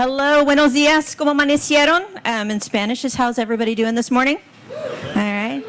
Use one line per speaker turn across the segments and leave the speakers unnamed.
Hello, buenos días, ¿cómo amanecieron? In Spanish is how's everybody doing this morning? All right.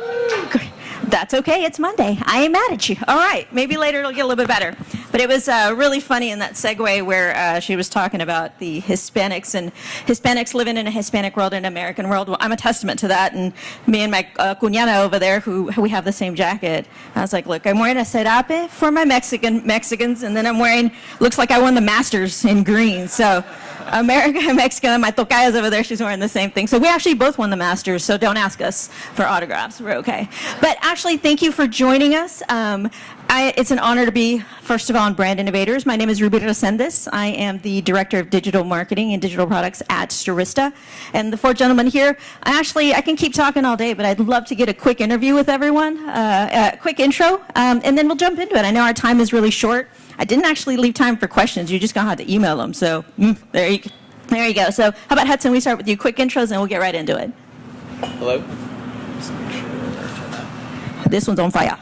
That's okay, it's Monday. I ain't mad at you. All right, maybe later it'll get a little bit better. But it was really funny in that segue where she was talking about the Hispanics and Hispanics living in a Hispanic world and an American world. Well, I'm a testament to that. And me and my cuñada over there, who we have the same jacket, I was like, look, I'm wearing a serape for my Mexicans, and then I'm wearing, looks like I won the Masters in green. So America and Mexico, and my tocaya's over there, she's wearing the same thing. So we actually both won the Masters, so don't ask us for autographs. We're okay. But actually, thank you for joining us. It's an honor to be, first of all, on Brand Innovators. My name is Ruben Rosendes. I am the Director of Digital Marketing and Digital Products at Stirista. And the four gentlemen here, I can keep talking all day, but I'd love to get a quick interview with everyone, a quick intro, and then we'll jump into it. I know our time is really short. I didn't actually leave time for questions. You're just going to have to email them. So there you go. So how about Hudson, we start with you, quick intros, and we'll get right into it.
Hello.
This one's on fire.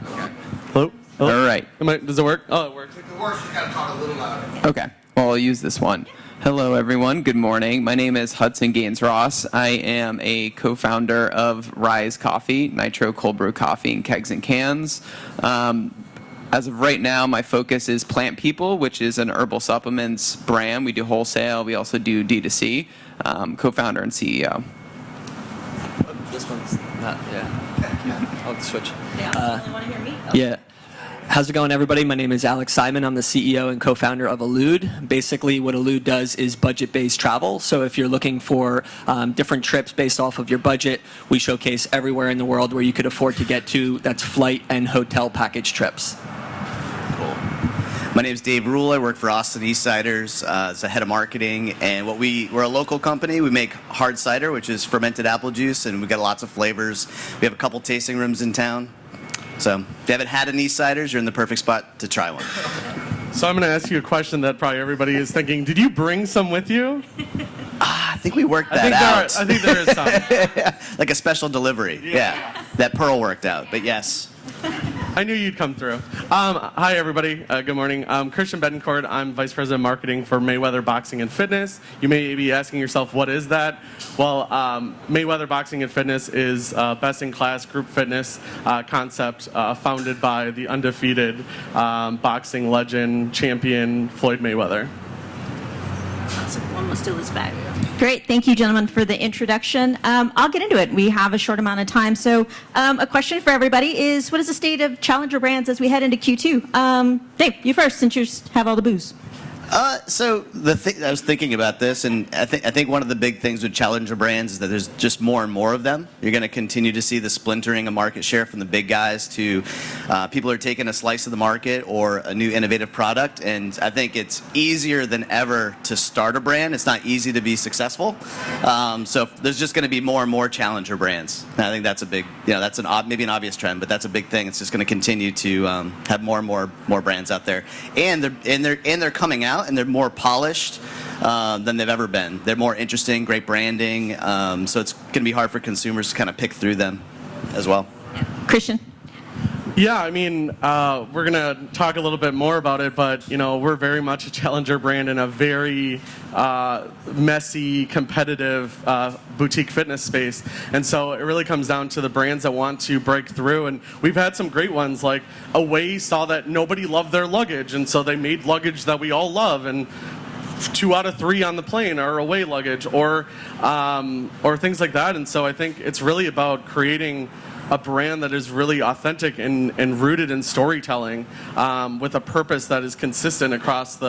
Hello.
All right.
Does it work? Oh, it works.
If it works, you got to talk a little louder.
Okay. Well, I'll use this one. Hello, everyone. Good morning. My name is Hudson Gaines-Ross. I am a co-founder of Rise Coffee, Nitro Cold Brew Coffee in kegs and cans. As of right now, my focus is Plant People, which is an herbal supplements brand. We do wholesale. We also do D2C. Co-founder and CEO.
This one's not, yeah. I'll switch.
You want to hear me?
Yeah. How's it going, everybody? My name is Alex Simon. I'm the CEO and co-founder of Elude. Basically, what Elude does is budget-based travel. So if you're looking for different trips based off of your budget, we showcase everywhere in the world where you could afford to get to. That's flight and hotel package trips.
Cool. My name is Dave Rule. I work for Austin East Ciders as the head of marketing. And we're a local company. We make hard cider, which is fermented apple juice, and we've got lots of flavors. We have a couple tasting rooms in town. So if you haven't had any Ciders, you're in the perfect spot to try one.
So I'm going to ask you a question that probably everybody is thinking. Did you bring some with you?
I think we worked that out.
I think there is some.
Like a special delivery. Yeah. That Pearl worked out. But yes.
I knew you'd come through. Hi, everybody. Good morning. I'm Christian Bettencourt. I'm Vice President of Marketing for Mayweather Boxing and Fitness. You may be asking yourself, what is that? Well, Mayweather Boxing and Fitness is best-in-class group fitness concept founded by the undefeated boxing legend, champion, Floyd Mayweather.
One will steal this back. Great. Thank you, gentlemen, for the introduction. I'll get into it. We have a short amount of time. So a question for everybody is, what is the state of challenger brands as we head into Q2? Dave, you first, since you have all the booze.
So I was thinking about this, and I think one of the big things with challenger brands is that there's just more and more of them. You're going to continue to see the splintering of market share from the big guys to people who are taking a slice of the market or a new innovative product. And I think it's easier than ever to start a brand. It's not easy to be successful. So there's just going to be more and more challenger brands. And I think that's a big, that's maybe an obvious trend, but that's a big thing. It's just going to continue to have more and more brands out there, and they're coming out. And they're more polished than they've ever been. They're more interesting, great branding, so it's going to be hard for consumers to kind of pick through them as well.
Christian?
Yeah, I mean, we're going to talk a little bit more about it, but, we're very much a challenger brand in a very messy, competitive boutique fitness space. And so it really comes down to the brands that want to break through. And we've had some great ones, like Away saw that nobody loved their luggage, and so they made luggage that we all love. And 2 out of 3 on the plane are Away luggage, or things like that. And so I think it's really about creating a brand that is really authentic and rooted in storytelling, with a purpose that is consistent across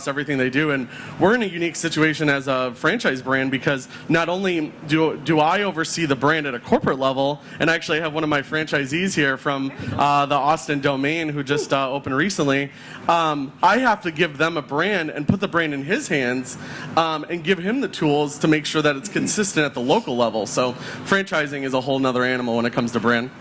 everything they do. And we're in a unique situation as a franchise brand because not only do I oversee the brand at a corporate level, and actually I have one of my franchisees here from the Austin domain who just opened recently, I have to give them a brand and put the brand in his hands, and give him the tools to make sure that it's consistent at the local level. So franchising is a whole nother animal when it comes to brand.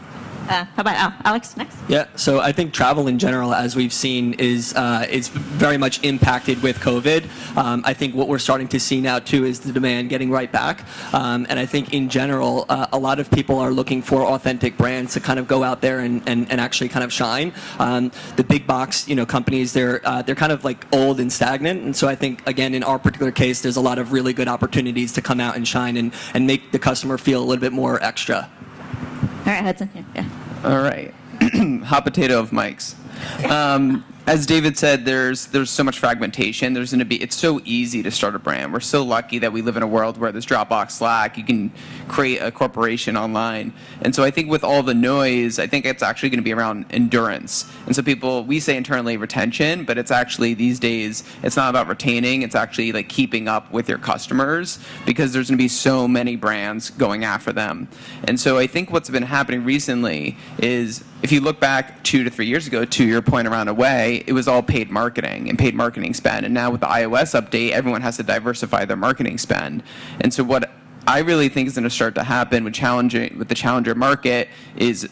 How about Alex next?
Yeah, so I think travel in general, as we've seen, is very much impacted with COVID. I think what we're starting to see now too is the demand getting right back, and I think in general, a lot of people are looking for authentic brands to kind of go out there and actually kind of shine. The big box, companies, they're kind of like old and stagnant, and so I think again in our particular case, there's a lot of really good opportunities to come out and shine and make the customer feel a little bit more extra.
All right, Hudson. Yeah.
All right. Hot potato of mics. As David said, there's so much fragmentation. It's so easy to start a brand. We're so lucky that we live in a world where there's Dropbox, Slack, you can create a corporation online. And so I think with all the noise, I think it's actually going to be around endurance. And so we say internally retention, but it's actually these days, it's not about retaining, it's actually like keeping up with your customers because there's going to be so many brands going after them. And so I think what's been happening recently is if you look back 2 to 3 years ago, to your point around Away, it was all paid marketing and paid marketing spend. And now with the iOS update, everyone has to diversify their marketing spend. And so what I really think is going to start to happen with the challenger market is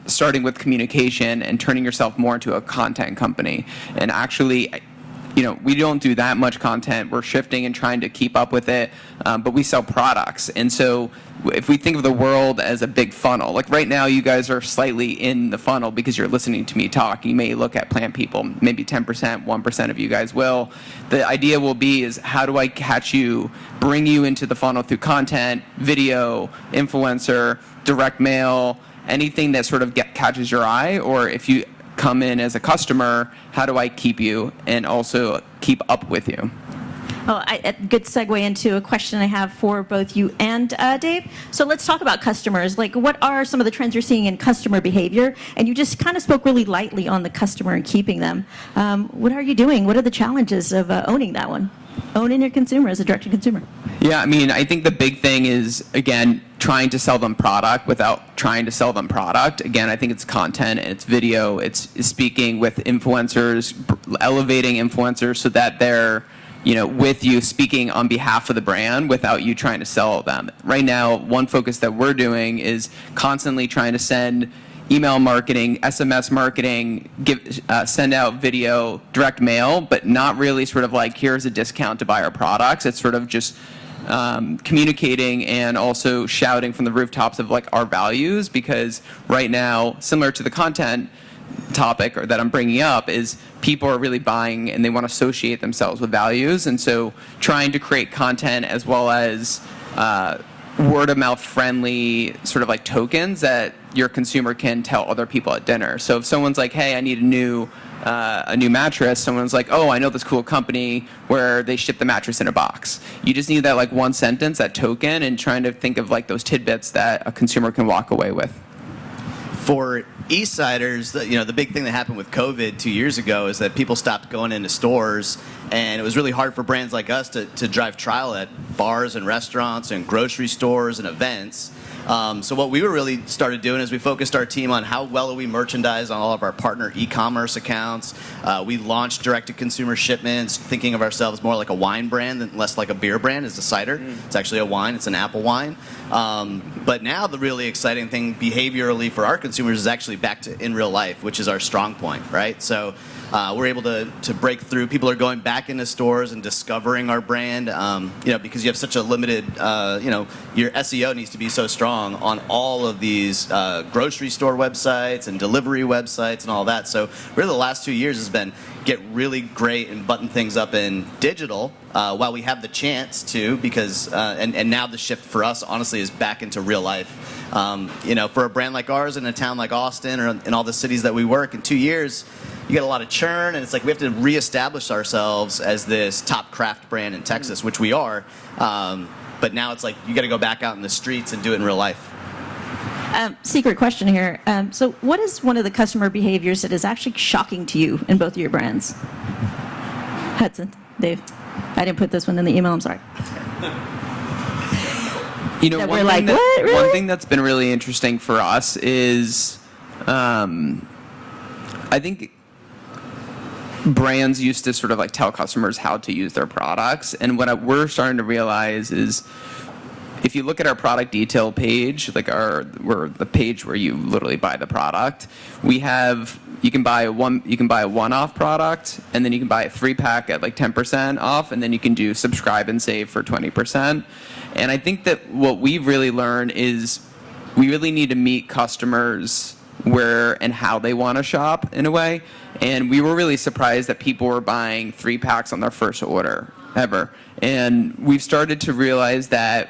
starting with communication and turning yourself more into a content company. And actually, we don't do that much content. We're shifting and trying to keep up with it, but we sell products. And so if we think of the world as a big funnel, like right now you guys are slightly in the funnel because you're listening to me talk. You may look at plant people, maybe 10%, 1% of you guys will. The idea will be is how do I catch you, bring you into the funnel through content, video, influencer, direct mail, anything that sort of catches your eye, or if you come in as a customer, how do I keep you and also keep up with you?
Oh, a good segue into a question I have for both you and Dave. So let's talk about customers. Like, what are some of the trends you're seeing in customer behavior? And you just kind of spoke really lightly on the customer and keeping them. What are you doing? What are the challenges of owning that one? Owning your consumer as a direct-to-consumer.
Yeah, I think the big thing is, again, trying to sell them product without trying to sell them product. Again, I think it's content, it's video, it's speaking with influencers, elevating influencers so that they're with you speaking on behalf of the brand without you trying to sell them. Right now, one focus that we're doing is constantly trying to send email marketing, SMS marketing, send out video, direct mail, but not really sort of like, here's a discount to buy our products. It's sort of just communicating and also shouting from the rooftops of like our values, because right now, similar to the content topic or that I'm bringing up, is people are really buying and they want to associate themselves with values. And so trying to create content as well as word of mouth friendly sort of like tokens that your consumer can tell other people at dinner. So if someone's like, hey, I need a new mattress, someone's like, oh, I know this cool company where they ship the mattress in a box. You just need that like one sentence, that token, and trying to think of like those tidbits that a consumer can walk away with.
For Ciders, the big thing that happened with COVID 2 years ago is that people stopped going into stores, and it was really hard for brands like us to drive trial at bars and restaurants and grocery stores and events. So what we really started doing is we focused our team on how well we merchandise on all of our partner e-commerce accounts. We launched direct-to-consumer shipments, thinking of ourselves more like a wine brand than less like a beer brand. It's a cider. It's actually a wine. It's an apple wine. But now the really exciting thing behaviorally for our consumers is actually back to in real life, which is our strong point, right? So we're able to break through. People are going back into stores and discovering our brand, because you have such a limited, your SEO needs to be so strong on all of these grocery store websites and delivery websites and all that. So really the last 2 years has been get really great and button things up in digital while we have the chance to, because and now the shift for us honestly is back into real life. For a brand like ours in a town like Austin or in all the cities that we work, in 2 years you get a lot of churn, and it's like we have to reestablish ourselves as this top craft brand in Texas, which we are. But now it's like you got to go back out in the streets and do it in real life.
Secret question here. So what is one of the customer behaviors that is actually shocking to you in both of your brands? Hudson, Dave. I didn't put this one in the email. I'm sorry. That we're like, what? Really?
One thing that's been really interesting for us is I think brands used to sort of like tell customers how to use their products, and what we're starting to realize is if you look at our product detail page, like the page where you literally buy the product, you can buy a one-off product, and then you can buy a 3-pack at like 10% off, and then you can do subscribe and save for 20%. And I think that what we've really learned is we really need to meet customers where and how they want to shop in a way. And we were really surprised that people were buying 3-packs on their first order ever. And we've started to realize that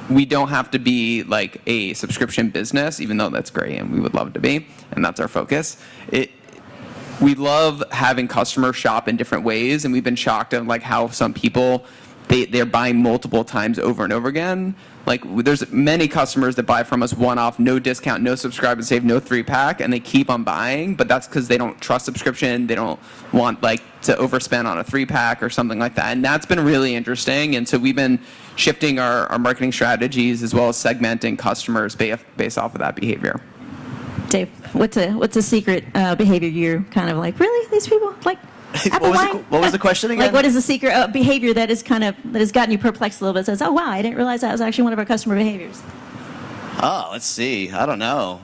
we don't have to be like a subscription business, even though that's great and we would love to be, and that's our focus. We love having customers shop in different ways, and we've been shocked at like how some people they're buying multiple times over and over again. Like there's many customers that buy from us one-off, no discount, no subscribe and save, no 3-pack, and they keep on buying, but that's because they don't trust subscription. They don't want like to overspend on a 3-pack or something like that. And that's been really interesting. And so we've been shifting our marketing strategies as well as segmenting customers based off of that behavior.
Dave, what's a secret behavior you're kind of like, really? These people like apple wine?
What was the question again?
Like, what is the secret behavior that has gotten you perplexed a little bit? Says, oh wow, I didn't realize that was actually one of our customer behaviors.
Oh, let's see. I don't know.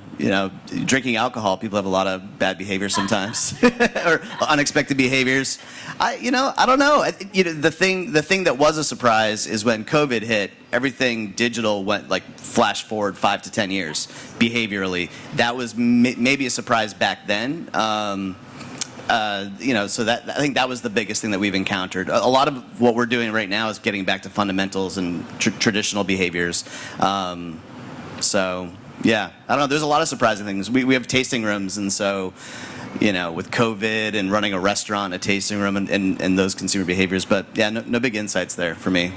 Drinking alcohol, people have a lot of bad behavior sometimes, or unexpected behaviors. I don't know. The thing that was a surprise is when COVID hit, everything digital went like flash forward 5 to 10 years behaviorally. That was maybe a surprise back then. So that I think that was the biggest thing that we've encountered. A lot of what we're doing right now is getting back to fundamentals and traditional behaviors. So yeah, I don't know. There's a lot of surprising things. We have tasting rooms, and so with COVID and running a restaurant, a tasting room, and those consumer behaviors. But yeah, no big insights there for me.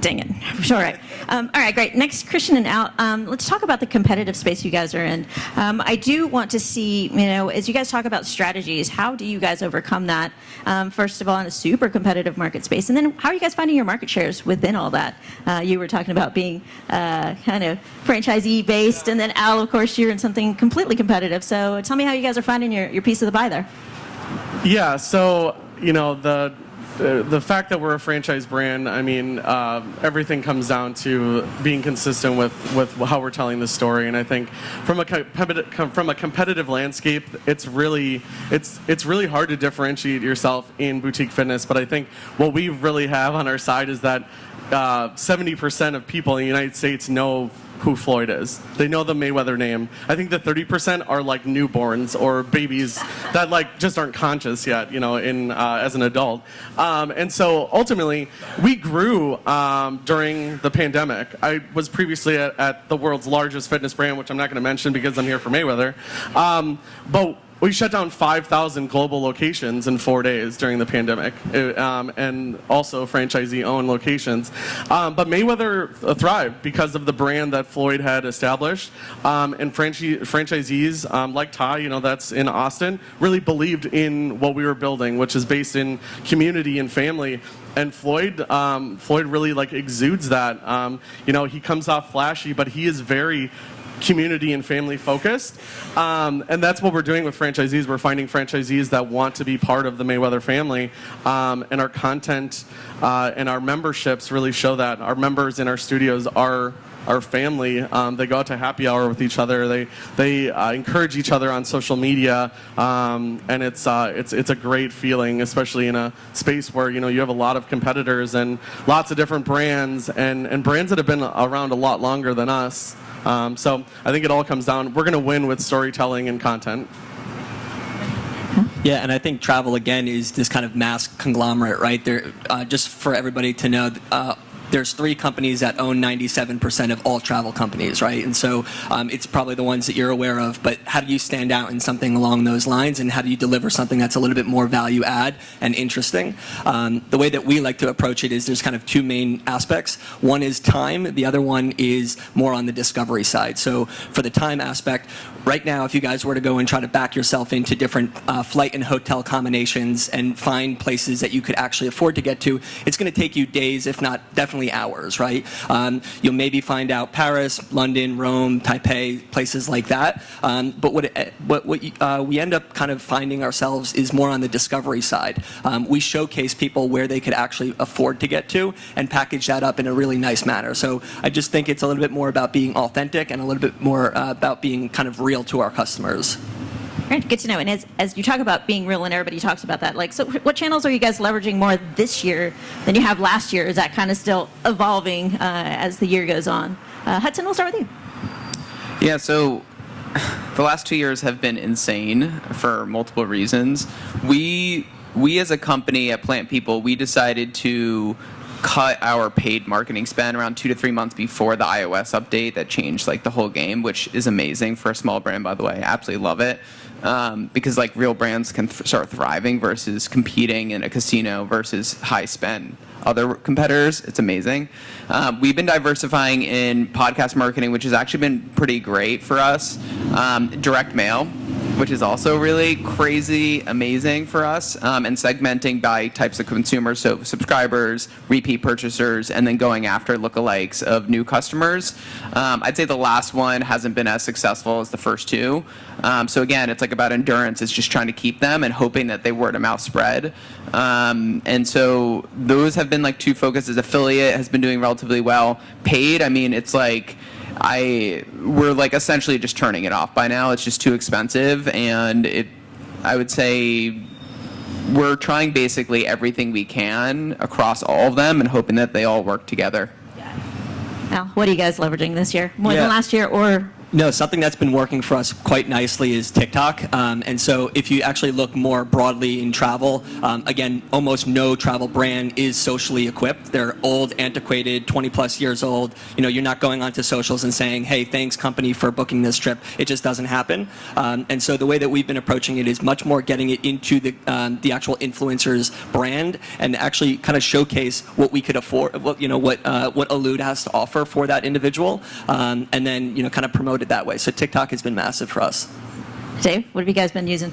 Dang it. All right. All right, great. Next, Christian and Al, let's talk about the competitive space you guys are in. I do want to see, as you guys talk about strategies, how do you guys overcome that, first of all, in a super competitive market space? And then how are you guys finding your market shares within all that? You were talking about being kind of franchisee-based, and then Al, of course, you're in something completely competitive. So tell me how you guys are finding your piece of the pie there.
Yeah, so, the fact that we're a franchise brand, I mean, everything comes down to being consistent with how we're telling the story. And I think from a competitive landscape, it's really hard to differentiate yourself in boutique fitness. But I think what we really have on our side is that 70% of people in the United States know who Floyd is. They know the Mayweather name. I think the 30% are like newborns or babies that like just aren't conscious yet, as an adult. And so ultimately, we grew during the pandemic. I was previously at the world's largest fitness brand, which I'm not going to mention because I'm here for Mayweather. But we shut down 5,000 global locations in 4 days during the pandemic, and also franchisee-owned locations. But Mayweather thrived because of the brand that Floyd had established, and franchisees like Ty, that's in Austin, really believed in what we were building, which is based in community and family. And Floyd really like exudes that. He comes off flashy, but he is very community and family focused, and that's what we're doing with franchisees. We're finding franchisees that want to be part of the Mayweather family, and our content and our memberships really show that. Our members in our studios are our family. They go out to happy hour with each other. They encourage each other on social media, and it's a great feeling, especially in a space where you have a lot of competitors and lots of different brands and brands that have been around a lot longer than us. So I think it all comes down, we're going to win with storytelling and content.
Yeah, and I think travel, again, is this kind of mass conglomerate, right? There, just for everybody to know, there's 3 companies that own 97% of all travel companies, right? And so it's probably the ones that you're aware of, but how do you stand out in something along those lines, and how do you deliver something that's a little bit more value add and interesting? The way that we like to approach it is there's kind of 2 main aspects. One is time, the other one is more on the discovery side. So for the time aspect, right now, if you guys were to go and try to back yourself into different flight and hotel combinations and find places that you could actually afford to get to, it's going to take you days, if not definitely definitely ours, right? You'll maybe find out Paris, London, Rome, Taipei, places like that. But what we end up kind of finding ourselves is more on the discovery side. We showcase people where they could actually afford to get to and package that up in a really nice manner. So I just think it's a little bit more about being authentic and a little bit more about being kind of real to our customers.
Great, good to know. And as you talk about being real, and everybody talks about that, like, so what channels are you guys leveraging more this year than you have last year? Is that kind of still evolving as the year goes on? Hudson, we'll start with you.
Yeah, so the last 2 years have been insane for multiple reasons. We as a company at Plant People, we decided to cut our paid marketing spend around 2 to 3 months before the iOS update that changed like the whole game, which is amazing for a small brand, by the way. I absolutely love it. Because like real brands can start thriving versus competing in a casino versus high spend other competitors. It's amazing. We've been diversifying in podcast marketing, which has actually been pretty great for us. Direct mail, which is also really crazy amazing for us, and segmenting by types of consumers, so subscribers, repeat purchasers, and then going after lookalikes of new customers. I'd say the last one hasn't been as successful as the first two. So again, it's like about endurance. It's just trying to keep them and hoping that they word of mouth spread. And so those have been like two focuses. Affiliate has been doing relatively well. Paid, I mean, it's like we're like essentially just turning it off by now. It's just too expensive, and I would say we're trying basically everything we can across all of them and hoping that they all work together.
Al, what are you guys leveraging this year? More than last year, or?
No, something that's been working for us quite nicely is TikTok. And so if you actually look more broadly in travel, again, almost no travel brand is socially equipped. They're old, antiquated, 20 plus years old. You know, you're not going onto socials and saying, hey, thanks company for booking this trip. It just doesn't happen. And so the way that we've been approaching it is much more getting it into the actual influencer's brand and actually kind of showcase what we could afford, what Elude has to offer for that individual. And then, kind of promote it that way. So TikTok has been massive for us.
Dave, what have you guys been using?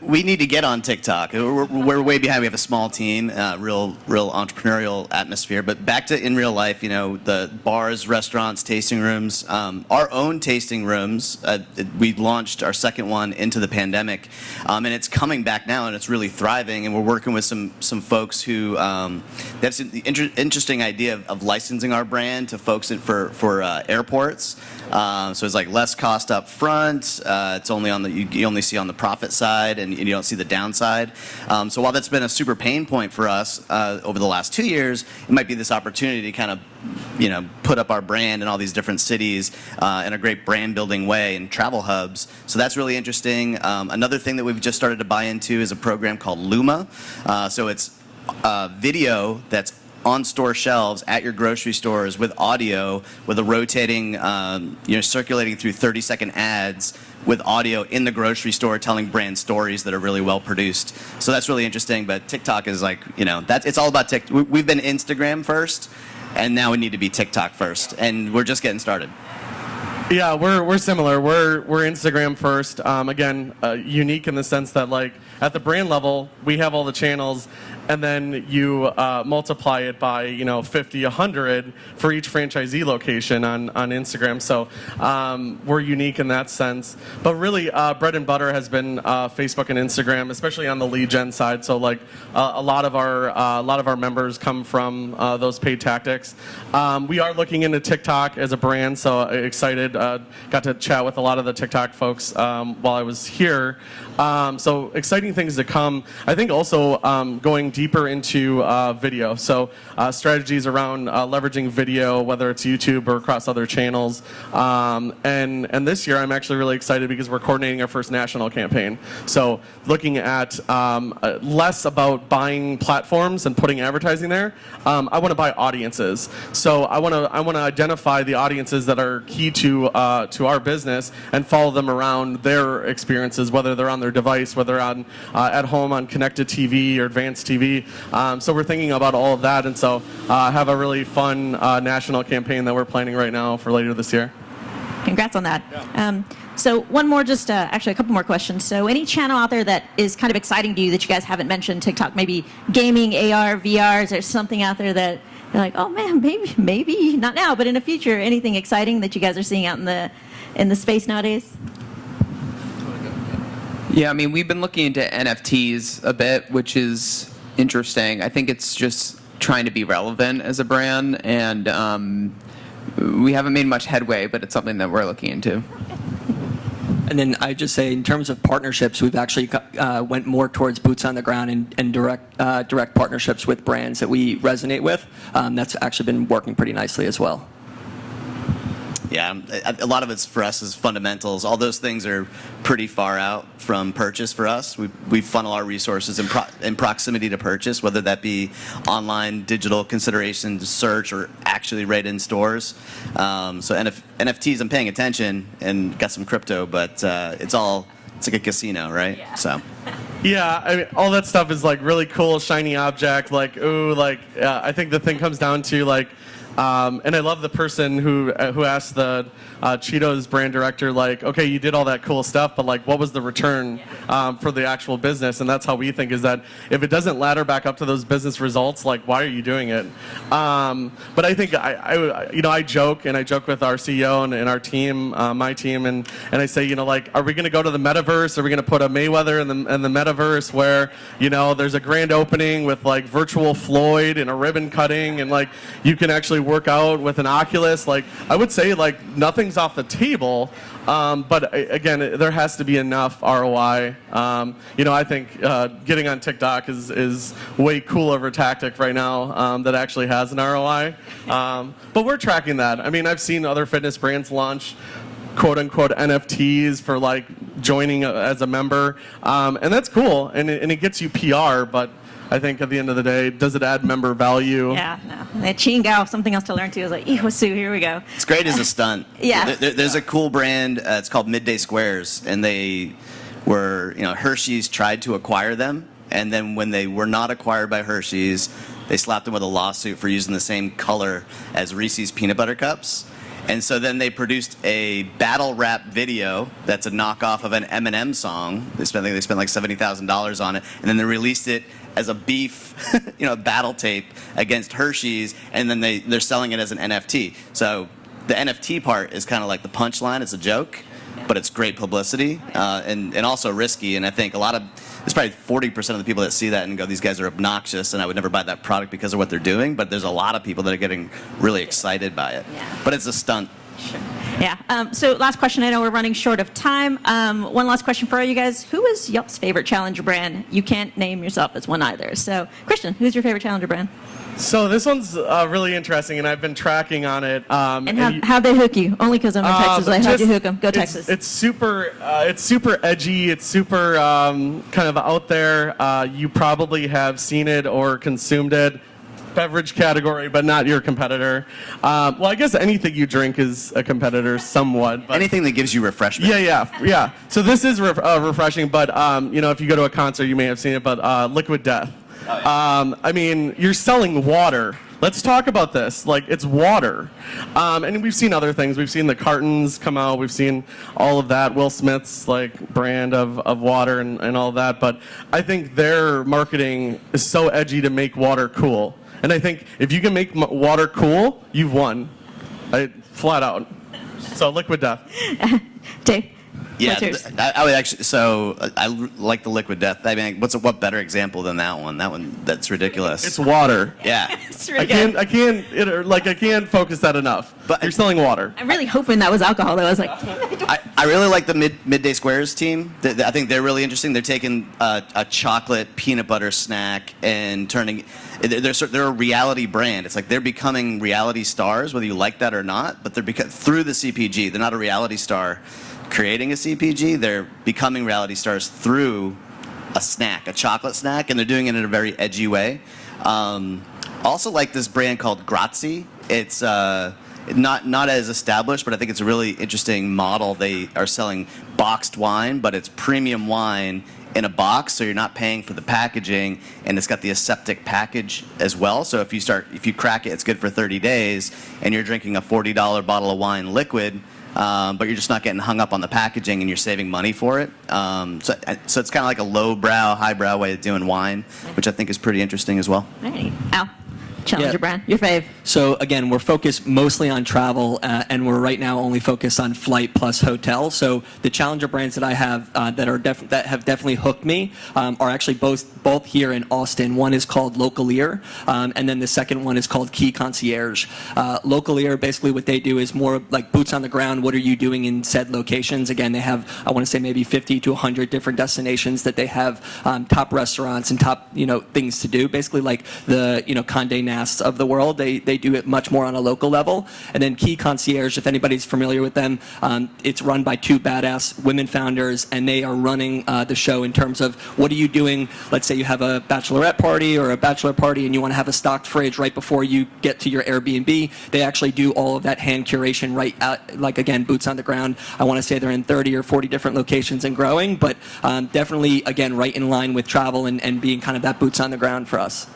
We need to get on TikTok. We're way behind. We have a small team, real entrepreneurial atmosphere. But back to in real life, the bars, restaurants, tasting rooms, our own tasting rooms. We launched our second one into the pandemic, and it's coming back now, and it's really thriving. And we're working with some folks who they have the interesting idea of licensing our brand to folks for airports. So it's like less cost up front. It's only you only see on the profit side, and you don't see the downside. So while that's been a super pain point for us over the last 2 years, it might be this opportunity to kind of put up our brand in all these different cities in a great brand building way and travel hubs. So that's really interesting. Another thing that we've just started to buy into is a program called Luma. So it's video that's on store shelves at your grocery stores with audio, with a rotating, circulating through 30-second ads with audio in the grocery store telling brand stories that are really well produced. So that's really interesting. But TikTok is like, it's all about TikTok. We've been Instagram first, and now we need to be TikTok first, and we're just getting started.
Yeah, we're similar. We're Instagram first. Again, unique in the sense that like at the brand level, we have all the channels, and then you multiply it by 50, 100 for each franchisee location on Instagram. So we're unique in that sense. But really, bread and butter has been Facebook and Instagram, especially on the lead gen side. So like a lot of our members come from those paid tactics. We are looking into TikTok as a brand, so excited. Got to chat with a lot of the TikTok folks while I was here. So exciting things to come. I think also going deeper into video. So strategies around leveraging video, whether it's YouTube or across other channels. And this year I'm actually really excited because we're coordinating our first national campaign. So looking at less about buying platforms and putting advertising there. I want to buy audiences. So I want to identify the audiences that are key to our business and follow them around their experiences, whether they're on their device, whether on at home on connected TV or advanced TV. So we're thinking about all of that, and so have a really fun national campaign that we're planning right now for later this year.
Congrats on that.
Yeah.
So one more, actually a couple more questions. So any channel out there that is kind of exciting to you that you guys haven't mentioned? TikTok, maybe gaming, AR, VR. Is there something out there that You're like, oh man, maybe not now, but in the future, anything exciting that you guys are seeing out in the space nowadays?
Yeah, I mean, we've been looking into NFTs a bit, which is interesting. I think it's just trying to be relevant as a brand, and we haven't made much headway, but it's something that we're looking into.
And then I just say, in terms of partnerships, we've actually went more towards boots on the ground and direct partnerships with brands that we resonate with. That's actually been working pretty nicely as well.
Yeah, a lot of it's for us is fundamentals. All those things are pretty far out from purchase for us. We funnel our resources in proximity to purchase, whether that be online, digital considerations, search, or actually right in stores. So NFTs, I'm paying attention and got some crypto, but it's like a casino, right?
Yeah.
So.
Yeah, I mean, all that stuff is like really cool, shiny object. Like, ooh, like I think the thing comes down to like. And I love the person who asked the Cheetos brand director, like, okay, you did all that cool stuff, but like, what was the return for the actual business? And that's how we think, is that if it doesn't ladder back up to those business results, like, why are you doing it? But I think I joke with our CEO and our team, my team, and I say, like, are we going to go to the metaverse? Are we going to put a Mayweather in the metaverse where there's a grand opening with like virtual Floyd and a ribbon cutting, and like you can actually work out with an Oculus? Like, I would say like nothing's off the table, but again, there has to be enough ROI. I think getting on TikTok is way cooler of a tactic right now that actually has an ROI. But we're tracking that. I mean, I've seen other fitness brands launch quote unquote NFTs for like joining as a member, and that's cool, and it gets you PR, but I think at the end of the day, does it add member value?
Yeah, no. That Chingao, something else to learn too. I was like, Sue, here we go.
It's great as a stunt.
Yeah.
There's a cool brand. It's called Midday Squares, and they were, Hershey's tried to acquire them, and then when they were not acquired by Hershey's, they slapped them with a lawsuit for using the same color as Reese's peanut butter cups. And so then they produced a battle rap video that's a knockoff of an Eminem song. They spent like $70,000 on it, and then they released it as a beef, battle tape against Hershey's, and then they're selling it as an NFT. So the NFT part is kind of like the punchline. It's a joke, but it's great publicity and also risky. And I think there's probably 40% of the people that see that and go, these guys are obnoxious, and I would never buy that product because of what they're doing. But there's a lot of people that are getting really excited by it.
Yeah.
But it's a stunt.
Sure. Yeah. So last question. I know we're running short of time. One last question for all you guys. Who is Yelp's favorite challenger brand? You can't name yourself as one either. So, Christian, who's your favorite challenger brand?
So this one's really interesting, and I've been tracking on it.
And how'd they hook you? Only because I'm in Texas. How'd you hook them? Go Texas.
It's super edgy. It's super kind of out there. You probably have seen it or consumed it. Beverage category, but not your competitor. Well, I guess anything you drink is a competitor somewhat. But
Anything that gives you refreshment.
Yeah. So this is refreshing, but if you go to a concert, you may have seen it. But Liquid Death. I mean, you're selling water. Let's talk about this. Like, it's water. And we've seen other things. We've seen the cartons come out. We've seen all of that. Will Smith's like brand of water and all that. But I think their marketing is so edgy to make water cool. And I think if you can make water cool, you've won. Flat out. So Liquid Death.
Dave.
Yeah,
What's yours?
I would actually. So I like the Liquid Death. I mean, what better example than that one? That's ridiculous.
It's water.
Yeah.
It's really good.
I can't focus that enough.
But
you're selling water.
I'm really hoping that was alcohol. Though I was like,
I really like the Midday Squares team. I think they're really interesting. They're taking a chocolate peanut butter snack and turning. They're a reality brand. It's like they're becoming reality stars, whether you like that or not. But they're through the CPG. They're not a reality star creating a CPG. They're becoming reality stars through a snack, a chocolate snack, and they're doing it in a very edgy way. Also like this brand called Grazie. It's not as established, but I think it's a really interesting model. They are selling boxed wine, but it's premium wine in a box, so you're not paying for the packaging, and it's got the aseptic package as well. So if you crack it, it's good for 30 days, and you're drinking a $40 bottle of wine liquid, but you're just not getting hung up on the packaging, and you're saving money for it. So it's kind of like a low-brow, high-brow way of doing wine, which I think is pretty interesting as well.
all right, Al. Challenger
Yeah.
brand, your fave.
So again, we're focused mostly on travel, and we're right now only focused on flight plus hotel. So the challenger brands that I have that have definitely hooked me are actually both here in Austin. One is called Local Ear, and then the second one is called Key Concierge. Local Ear, basically what they do is more like boots on the ground. What are you doing in said locations? Again, they have, I want to say, maybe 50 to 100 different destinations that they have, top restaurants and top things to do. Basically like the Condé Nast of the world. They do it much more on a local level. And then Key Concierge, if anybody's familiar with them, it's run by two badass women founders, and they are running the show in terms of what are you doing. Let's say you have a bachelorette party or a bachelor party and you want to have a stocked fridge right before you get to your Airbnb. They actually do all of that hand curation right at, like, again, boots on the ground. I want to say they're in 30 or 40 different locations and growing, but definitely, again, right in line with travel and being kind of that boots on the ground for us.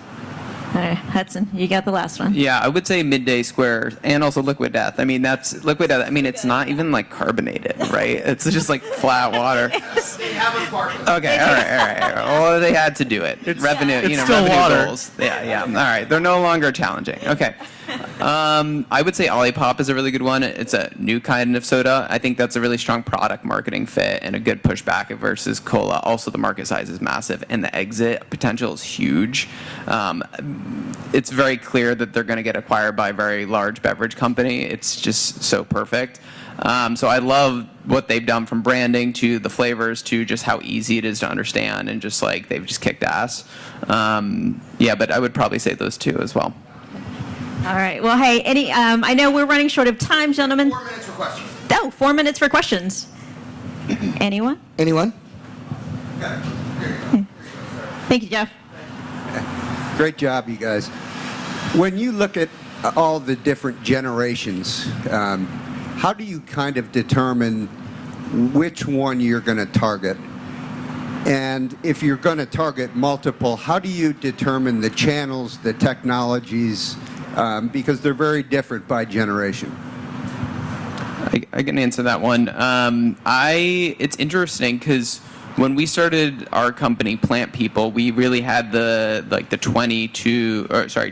All right, Hudson, you got the last one.
Yeah, I would say Midday Square and also Liquid Death. I mean, that's Liquid Death. I mean, it's not even like carbonated, right? It's just like flat water.
They have a sparkling.
Okay, all right. Well, they had to do it. Revenue,
it's still
revenue
water.
goals. Yeah. All right, they're no longer challenging. Okay. I would say Olipop is a really good one. It's a new kind of soda. I think that's a really strong product marketing fit and a good pushback versus cola. Also, the market size is massive and the exit potential is huge. It's very clear that they're going to get acquired by a very large beverage company. It's just so perfect. So I love what they've done from branding to the flavors to just how easy it is to understand and just like they've just kicked ass. Yeah, but I would probably say those two as well.
All right. Well, hey, I know we're running short of time, gentlemen.
4 minutes for questions.
Oh, 4 minutes for questions. Anyone?
Anyone?
Thank you, Jeff.
Great job, you guys. When you look at all the different generations, how do you kind of determine which one you're going to target? And if you're going to target multiple, how do you determine the channels, the technologies, because they're very different by generation?
I can answer that one. It's interesting because when we started our company, Plant People, we really had the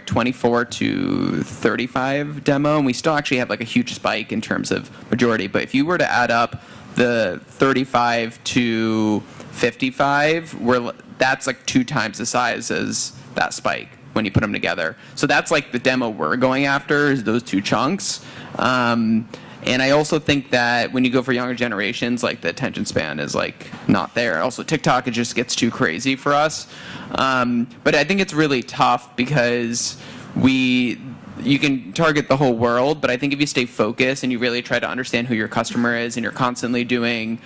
24 to 35 demo, and we still actually have like a huge spike in terms of majority. But if you were to add up the 35 to 55, that's like 2 times the size as that spike when you put them together. So that's like the demo we're going after is those 2 chunks. And I also think that when you go for younger generations, like the attention span is like not there. Also, TikTok, it just gets too crazy for us. But I think it's really tough because you can target the whole world, but I think if you stay focused and you really try to understand who your customer is and you're constantly doing,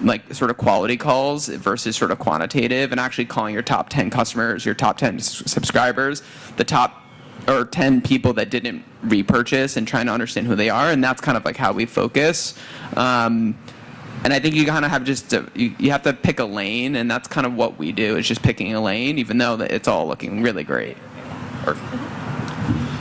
like sort of quality calls versus sort of quantitative and actually calling your top 10 customers, your top 10 subscribers, the top or 10 people that didn't repurchase and trying to understand who they are. And that's kind of like how we focus. And I think you kind of have you have to pick a lane, and that's kind of what we do, is just picking a lane, even though it's all looking really great.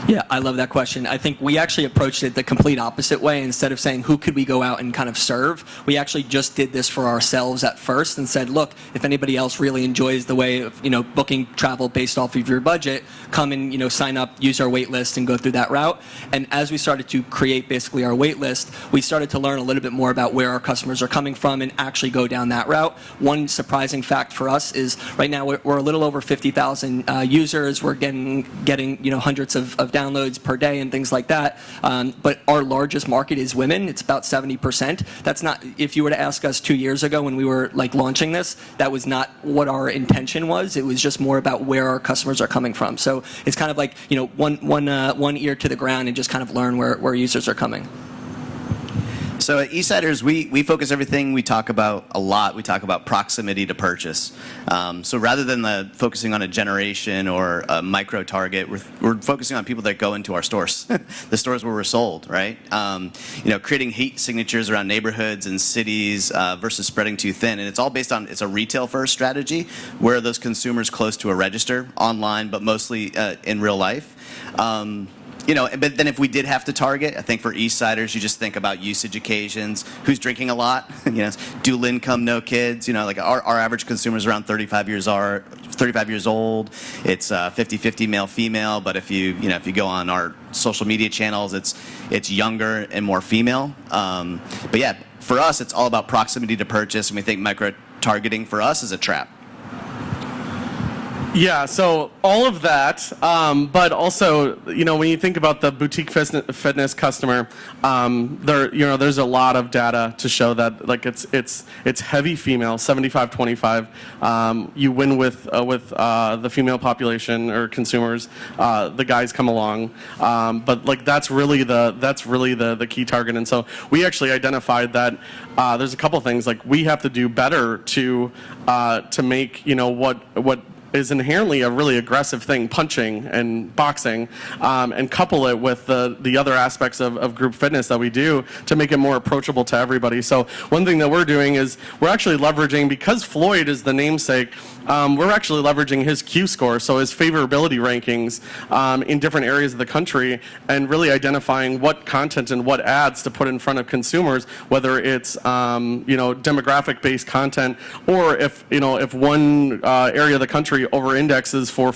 Yeah, I love that question. I think we actually approached it the complete opposite way. Instead of saying, who could we go out and kind of serve, we actually just did this for ourselves at first and said, look, if anybody else really enjoys the way of, booking travel based off of your budget, come and, sign up, use our wait list and go through that route. And as we started to create basically our wait list, we started to learn a little bit more about where our customers are coming from and actually go down that route. One surprising fact for us is right now we're a little over 50,000 users. We're getting hundreds of downloads per day and things like that. But our largest market is women. It's about 70%. That's not, if you were to ask us 2 years ago when we were like launching this, that was not what our intention was. It was just more about where our customers are coming from. So it's kind of like, one ear to the ground and just kind of learn where users are coming.
So at Ciders, we focus everything we talk about a lot. We talk about proximity to purchase. So rather than focusing on a generation or a micro target, we're focusing on people that go into our stores, the stores where we're sold, right? Creating heat signatures around neighborhoods and cities versus spreading too thin. And it's all based on, it's a retail first strategy where are those consumers close to a register online, but mostly in real life. But then if we did have to target, I think for Ciders, you just think about usage occasions, who's drinking a lot, dual income, no kids. Like our average consumer is around 35 years old. It's 50-50 male female. But if you go on our social media channels, it's younger and more female. But yeah, for us, it's all about proximity to purchase, and we think micro targeting for us is a trap.
Yeah, so all of that, but also, when you think about the boutique fitness customer, there's a lot of data to show that, like, it's heavy female, 75-25. You win with the female population or consumers. The guys come along, but like that's really the key target. And so we actually identified that there's a couple things like we have to do better to make what is inherently a really aggressive thing, punching and boxing, and couple it with the other aspects of group fitness that we do to make it more approachable to everybody. So one thing that we're doing is we're actually leveraging, because Floyd is the namesake, we're actually leveraging his Q score, so his favorability rankings in different areas of the country, and really identifying what content and what ads to put in front of consumers, whether it's demographic-based content, or if one area of the country over indexes for